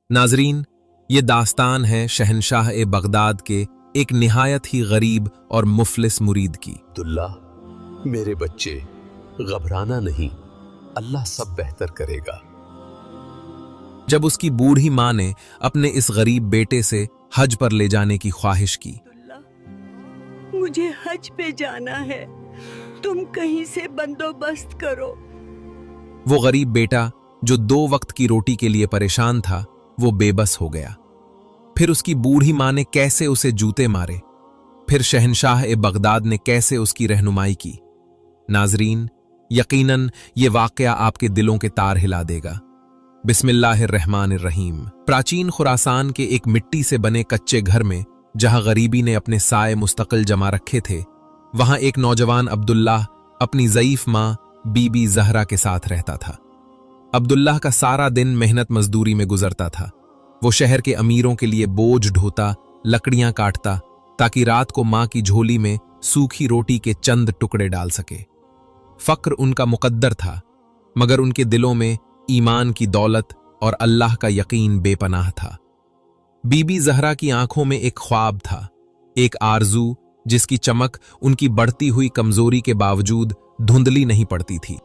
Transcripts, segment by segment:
नाजरीन, ये दास्तान है शहनशाह ए बगदाद के एक निहायत ही गरीब और मुफलिस मुरीद की। अब्दुल्ला, मेरे बच्चे, घबराना नहीं, अल्लाह सब बेहतर करेगा। जब उसकी बूढ़ी माँ ने अपने इस गरीब बेटे से हज पर ले जाने की ख्वाहिश की। मुझे हज पे जाना है, तुम कहीं से बंदोबस्त करो। वो गरीब बेटा जो 2 वक्त की रोटी के लिए परेशान था, वो बेबस हो गया। फिर उसकी बूढ़ी माँ ने कैसे उसे जूते मारे, फिर शहनशाह ए बगदाद ने कैसे उसकी रहनुमाई की। नाजरीन, यकीनन ये वाकया आपके दिलों के तार हिला देगा। बिस्मिल्लाहिर्रहमानिर्रहीम। प्राचीन खुरासान के एक मिट्टी से बने कच्चे घर में, जहां गरीबी ने अपने साए मुस्तकिल जमा रखे थे, वहां एक नौजवान अब्दुल्लाह अपनी ज़ईफ माँ बीबी ज़हरा के साथ रहता था। अब्दुल्लाह का सारा दिन मेहनत मजदूरी में गुजरता था। वो शहर के अमीरों के लिए बोझ ढोता, लकड़ियां काटता, ताकि रात को मां की झोली में सूखी रोटी के चंद टुकड़े डाल सके। फक्र उनका मुकद्दर था, मगर उनके दिलों में ईमान की दौलत और अल्लाह का यकीन बेपनाह था। बीबी ज़हरा की आंखों में एक ख्वाब था, एक आरजू जिसकी चमक उनकी बढ़ती हुई कमजोरी के बावजूद धुंधली नहीं पड़ती थी।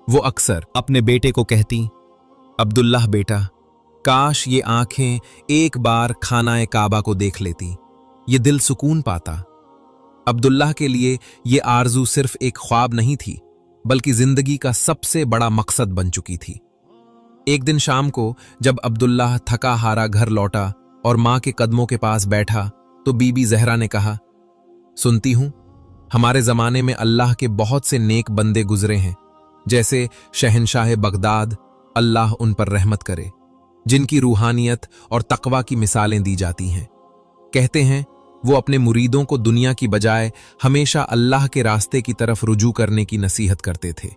वो अक्सर अपने बेटे को कहती, अब्दुल्लाह बेटा, काश ये आंखें एक बार खानाए काबा को देख लेती, ये दिल सुकून पाता। अब्दुल्लाह के लिए ये आरजू सिर्फ एक ख्वाब नहीं थी, बल्कि जिंदगी का सबसे बड़ा मकसद बन चुकी थी। एक दिन शाम को जब अब्दुल्लाह थका हारा घर लौटा और मां के कदमों के पास बैठा, तो बीबी ज़हरा ने कहा, सुनती हूं हमारे जमाने में अल्लाह के बहुत से नेक बंदे गुजरे हैं, जैसे शहनशाह बगदाद, अल्लाह उन पर रहमत करे, जिनकी रूहानियत और तकवा की मिसालें दी जाती हैं। कहते हैं वो अपने मुरीदों को दुनिया की बजाय हमेशा अल्लाह के रास्ते की तरफ रुजू करने की नसीहत करते थे।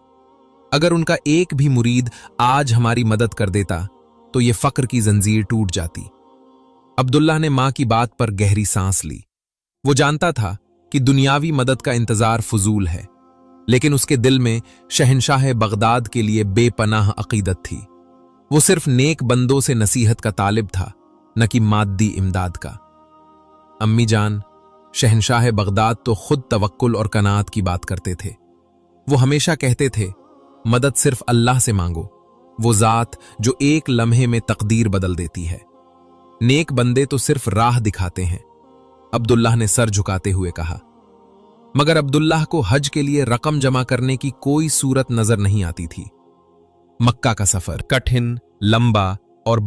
अगर उनका एक भी मुरीद आज हमारी मदद कर देता तो ये फक्र की जंजीर टूट जाती। अब्दुल्लाह ने मां की बात पर गहरी सांस ली। वो जानता था कि दुनियावी मदद का इंतजार फजूल है, लेकिन उसके दिल में शहनशाह बगदाद के लिए बेपनाह अकीदत थी। वो सिर्फ नेक बंदों से नसीहत का तालिब था, न कि माद्दी इमदाद का। अम्मी जान, शहनशाह बगदाद तो खुद तवक्कुल और कनात की बात करते थे। वो हमेशा कहते थे, मदद सिर्फ अल्लाह से मांगो, वो जात जो एक लम्हे में तकदीर बदल देती है। नेक बंदे तो सिर्फ राह दिखाते हैं। अब्दुल्लाह ने सर झुकाते हुए कहा। मगर अब्दुल्लाह को हज के लिए रकम जमा करने की कोई सूरत नजर नहीं आती थी। मक्का का सफर कठिन, लंबा और